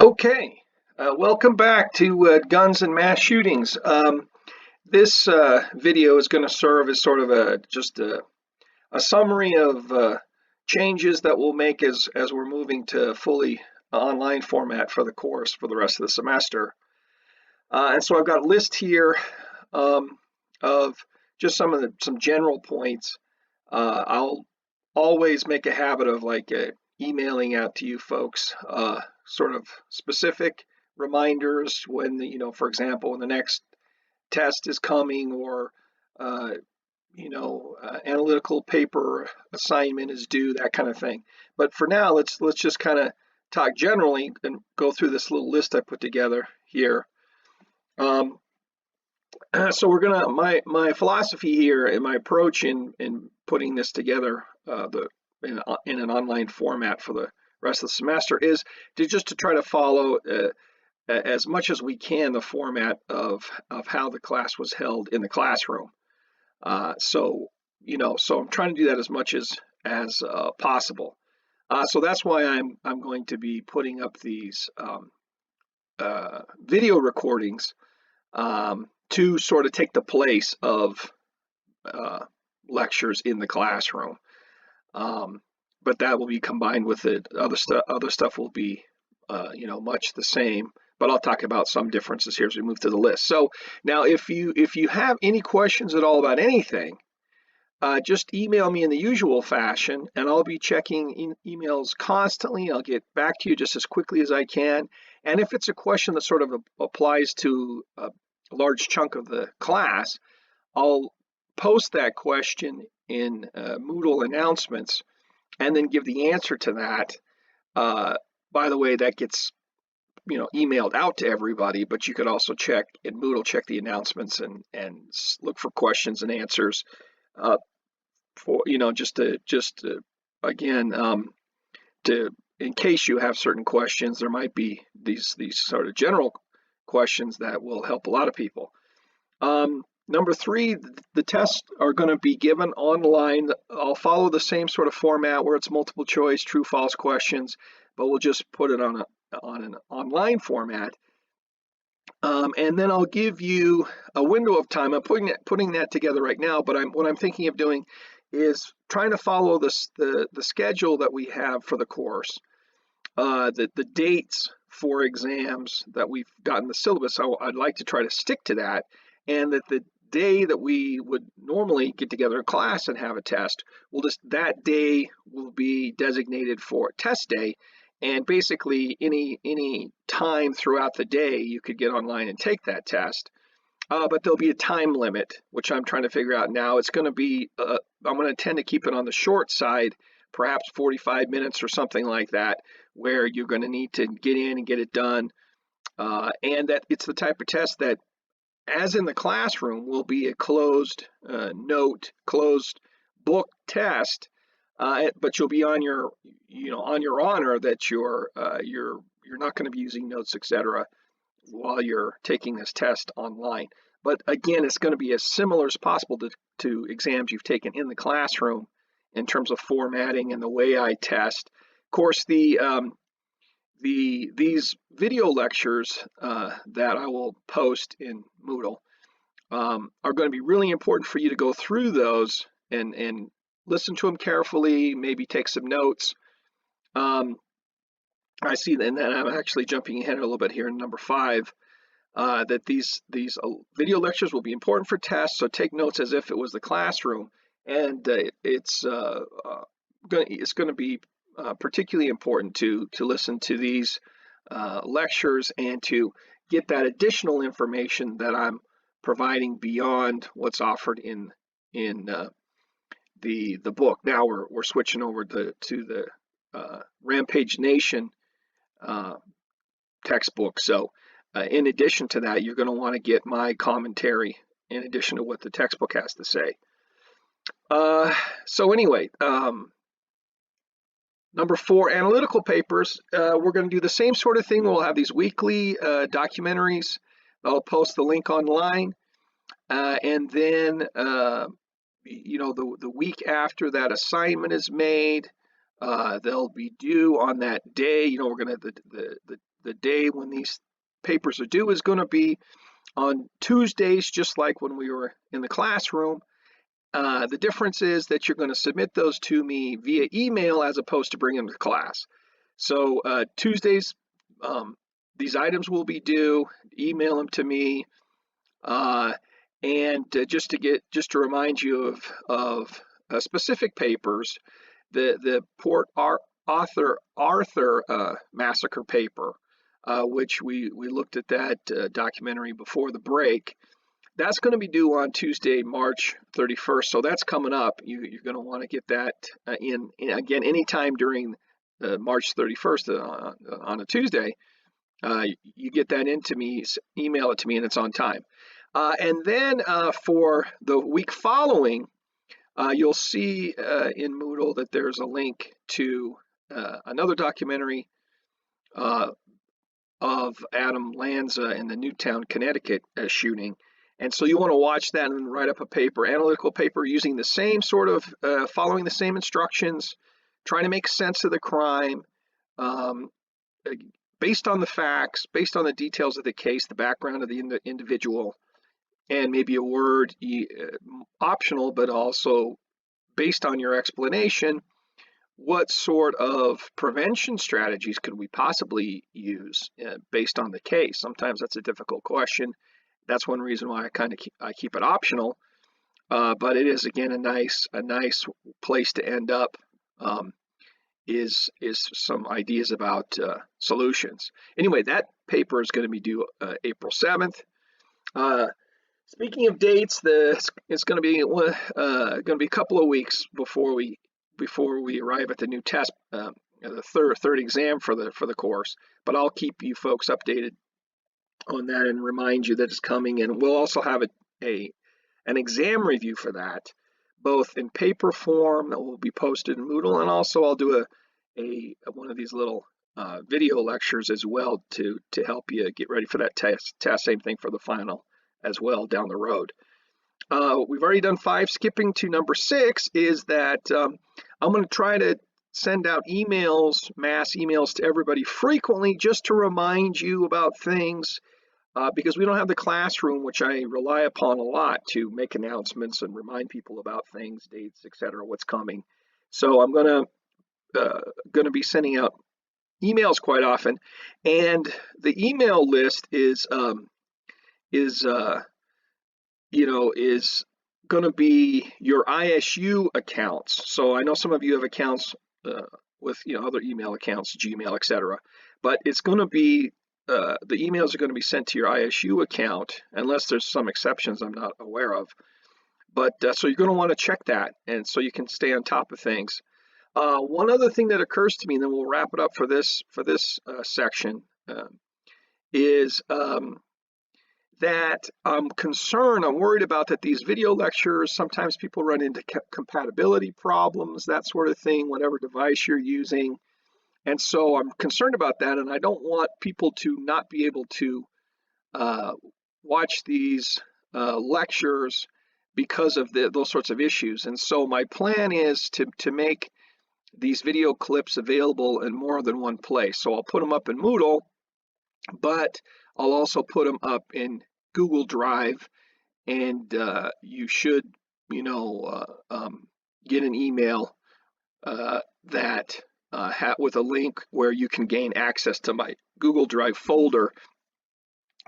Okay, welcome back to Guns and Mass Shootings. This video is going to serve as sort of a summary of changes that we'll make as we're moving to fully online format for the course for the rest of the semester. And so I've got a list here of just some general points. I'll always make a habit of emailing out to you folks sort of specific reminders when for example, when the next test is coming or uh, analytical paper assignment is due, that kind of thing. But for now, let's just kind of talk generally and go through this little list I put together here. Um, so we're gonna my philosophy here and my approach in putting this together in an online format for the rest of the semester is to try to follow as much as we can the format of how the class was held in the classroom. So I'm trying to do that as much as possible. So that's why I'm going to be putting up these video recordings to sort of take the place of uh, lectures in the classroom. But that will be combined with it. Other stuff will be, much the same. But I'll talk about some differences here as we move to the list. So now, if you have any questions at all about anything, just email me in the usual fashion, and I'll be checking emails constantly. I'll get back to you just as quickly as I can. And if it's a question that sort of applies to a large chunk of the class, I'll post that question in Moodle announcements and then give the answer to that. By the way, that gets emailed out to everybody, but you could also check in Moodle, check the announcements and look for questions and answers for just to again to in case you have certain questions, there might be these sort of general questions that will help a lot of people. Number three, the tests are going to be given online. I'll follow the same sort of format where it's multiple choice, true, false questions, but we'll just put it on an online format. And then I'll give you a window of time. I'm putting that together right now, but what I'm thinking of doing is trying to follow the schedule that we have for the course, the dates for exams that we've got in the syllabus. I'd like to try to stick to that, and that the day that we would normally get together in class and have a test, that day will be designated for test day. And basically, any time throughout the day, you could get online and take that test. But there'll be a time limit, which I'm trying to figure out now. It's going to be, I'm going to tend to keep it on the short side, perhaps 45 minutes or something like that, where you're going to need to get in and get it done. And that it's the type of test that, as in the classroom, will be a closed closed book test. But you'll be on your honor that you're not going to be using notes, etc., while you're taking this test online. But again, it's going to be as similar as possible to exams you've taken in the classroom in terms of formatting and the way I test. Of course, these video lectures that I will post in Moodle are going to be really important for you to go through those and listen to them carefully, maybe take some notes. I see, and then I'm actually jumping ahead a little bit here in number 5, that these video lectures will be important for tests, so take notes as if it was the classroom, and it's going to be particularly important to listen to these lectures and to get that additional information that I'm providing beyond what's offered in the book. Now we're switching over to the Rampage Nation textbook. So in addition to that, you're going to want to get my commentary in addition to what the textbook has to say. So anyway, number 4, analytical papers. We're going to do the same sort of thing. We'll have these weekly documentaries. I'll post the link online. And then, the week after that assignment is made, they'll be due on that day. We're going to, the the day when these papers are due is going to be on Tuesdays, just like when we were in the classroom. The difference is that you're going to submit those to me via email as opposed to bring them to class. So Tuesdays, these items will be due. Email them to me, and just to remind you of specific papers, the Port Arthur massacre paper, which we looked at that documentary before the break. That's going to be due on Tuesday, March 31st. So that's coming up. You're going to want to get that in again anytime during March 31st on a Tuesday. You get that into me, email it to me, and it's on time. And then for the week following, you'll see in Moodle that there's a link to another documentary of Adam Lanza in the Newtown, Connecticut shooting. And so you want to watch that and write up a paper, analytical paper, using the same sort of, following the same instructions, trying to make sense of the crime, based on the facts, based on the details of the case, the background of the individual, and maybe a word optional, but also based on your explanation, what sort of prevention strategies could we possibly use based on the case? Sometimes that's a difficult question. That's one reason why I keep it optional, but it is again a nice place to end up. Is some ideas about solutions. Anyway, that paper is going to be due April 7th. Speaking of dates, it's going to be a couple of weeks before we arrive at the new test, the third exam for the course. But I'll keep you folks updated on that and remind you that it's coming. And we'll also have an exam review for that, both in paper form that will be posted in Moodle, and also I'll do one of these little video lectures as well to help you get ready for that test. Same thing for the final as well down the road. We've already done 5. Skipping to number 6 is that I'm going to try to send out mass emails to everybody frequently, just to remind you about things, because we don't have the classroom, which I rely upon a lot to make announcements and remind people about things, dates, etc., what's coming. So I'm going to be sending out emails quite often, and the email list is going to be your ISU accounts. So I know some of you have accounts with other email accounts, Gmail, etc. But it's going to be the emails are going to be sent to your ISU account, unless there's some exceptions I'm not aware of. But so you're going to want to check that, and so you can stay on top of things. One other thing that occurs to me, and then we'll wrap it up for this section, is that I'm worried about that these video lectures, sometimes people run into compatibility problems, that sort of thing, whatever device you're using. And so I'm concerned about that, and I don't want people to not be able to watch these lectures because of those sorts of issues. And so my plan is to make these video clips available in more than one place. So I'll put them up in Moodle, but I'll also put them up in Google Drive, and you should, get an email that with a link where you can gain access to my Google Drive folder,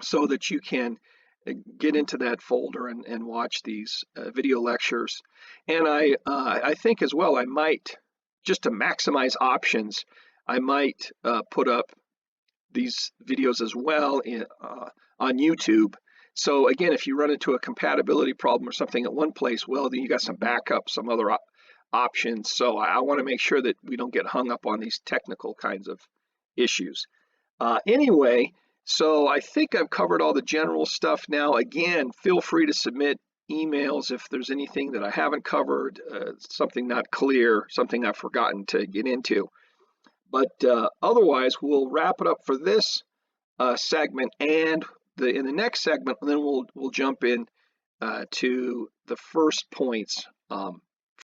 so that you can get into that folder and watch these video lectures. And I think as well, I might, just to maximize options, I might put up these videos as well on YouTube. So again, if you run into a compatibility problem or something at one place, well, then you got some backup, some other options. So I want to make sure that we don't get hung up on these technical kinds of issues. Anyway, so I think I've covered all the general stuff now. Again, feel free to submit emails if there's anything that I haven't covered, something not clear, something I've forgotten to get into. But otherwise, we'll wrap it up for this segment, and in the next segment, and then we'll jump in to the first points